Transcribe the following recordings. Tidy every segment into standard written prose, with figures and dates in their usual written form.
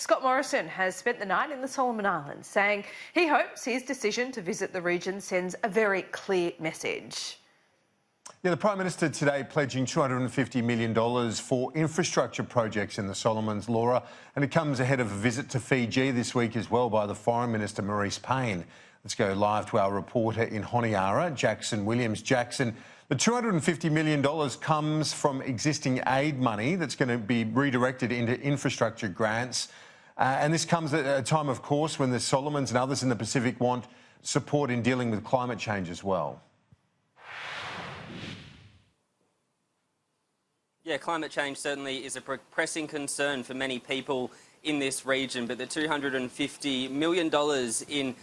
Scott Morrison has spent the night in the Solomon Islands, saying he hopes his decision to visit the region sends a very clear message. Yeah, the Prime Minister today pledging $250 million for infrastructure projects in the Solomons, Laura, and it comes ahead of a visit to Fiji this week as well by the Foreign Minister, Morrison. Let's go live to our reporter in Honiara, Jackson Williams. Jackson, the $250 million comes from existing aid money that's going to be redirected into infrastructure grants. And this comes at a time, of course, when the Solomons and others in the Pacific want support in dealing with climate change as well. Yeah, climate change certainly is a pressing concern for many people in this region, but the $250 million in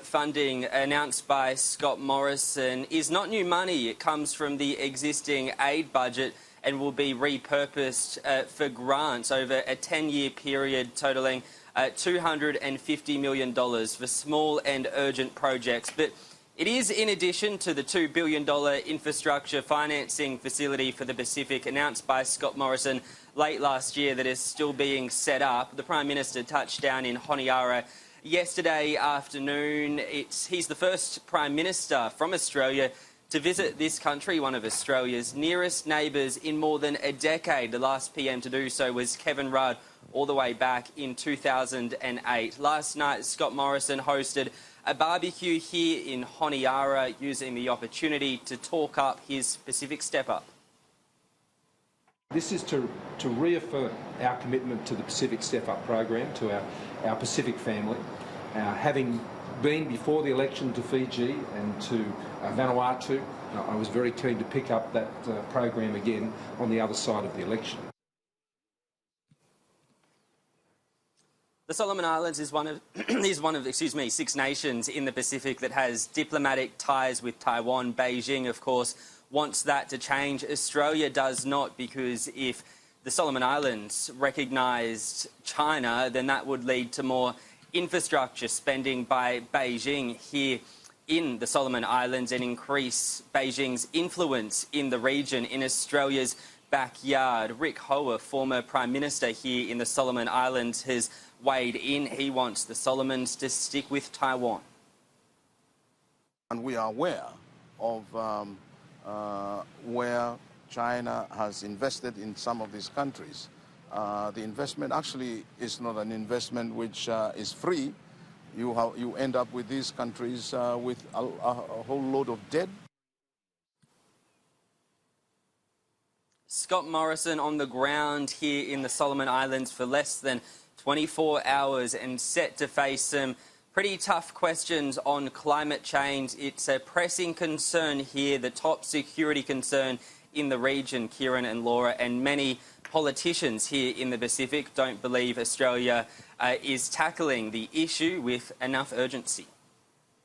funding announced by Scott Morrison is not new money. It comes from the existing aid budget and will be repurposed for grants over a 10-year period totalling $250 million for small and urgent projects. But it is in addition to the $2 billion infrastructure financing facility for the Pacific announced by Scott Morrison late last year that is still being set up. The Prime Minister touched down in Honiara yesterday afternoon. He's the first Prime Minister from Australia to visit this country, one of Australia's nearest neighbours in more than a decade. The last PM to do so was Kevin Rudd all the way back in 2008. Last night, Scott Morrison hosted a barbecue here in Honiara, using the opportunity to talk up his Pacific Step Up. This is to reaffirm our commitment to the Pacific Step Up program, to our Pacific family. Having been before the election to Fiji and to Vanuatu, I was very keen to pick up that program again on the other side of the election. The Solomon Islands is one of 6 nations in the Pacific that has diplomatic ties with Taiwan. Beijing, of course, wants that to change. Australia does not, because if the Solomon Islands recognised China, then that would lead to more infrastructure spending by Beijing here in the Solomon Islands and increase Beijing's influence in the region, in Australia's backyard. Rick Hoa, former Prime Minister here in the Solomon Islands, has weighed in. He wants the Solomons to stick with Taiwan. And we are aware of where China has invested in some of these countries. The investment actually is not an investment which is free. You end up with these countries with a whole load of debt. Scott Morrison on the ground here in the Solomon Islands for less than 24 hours and set to face some pretty tough questions on climate change. It's a pressing concern here, the top security concern in the region, Kieran and Laura, and many politicians here in the Pacific don't believe Australia is tackling the issue with enough urgency.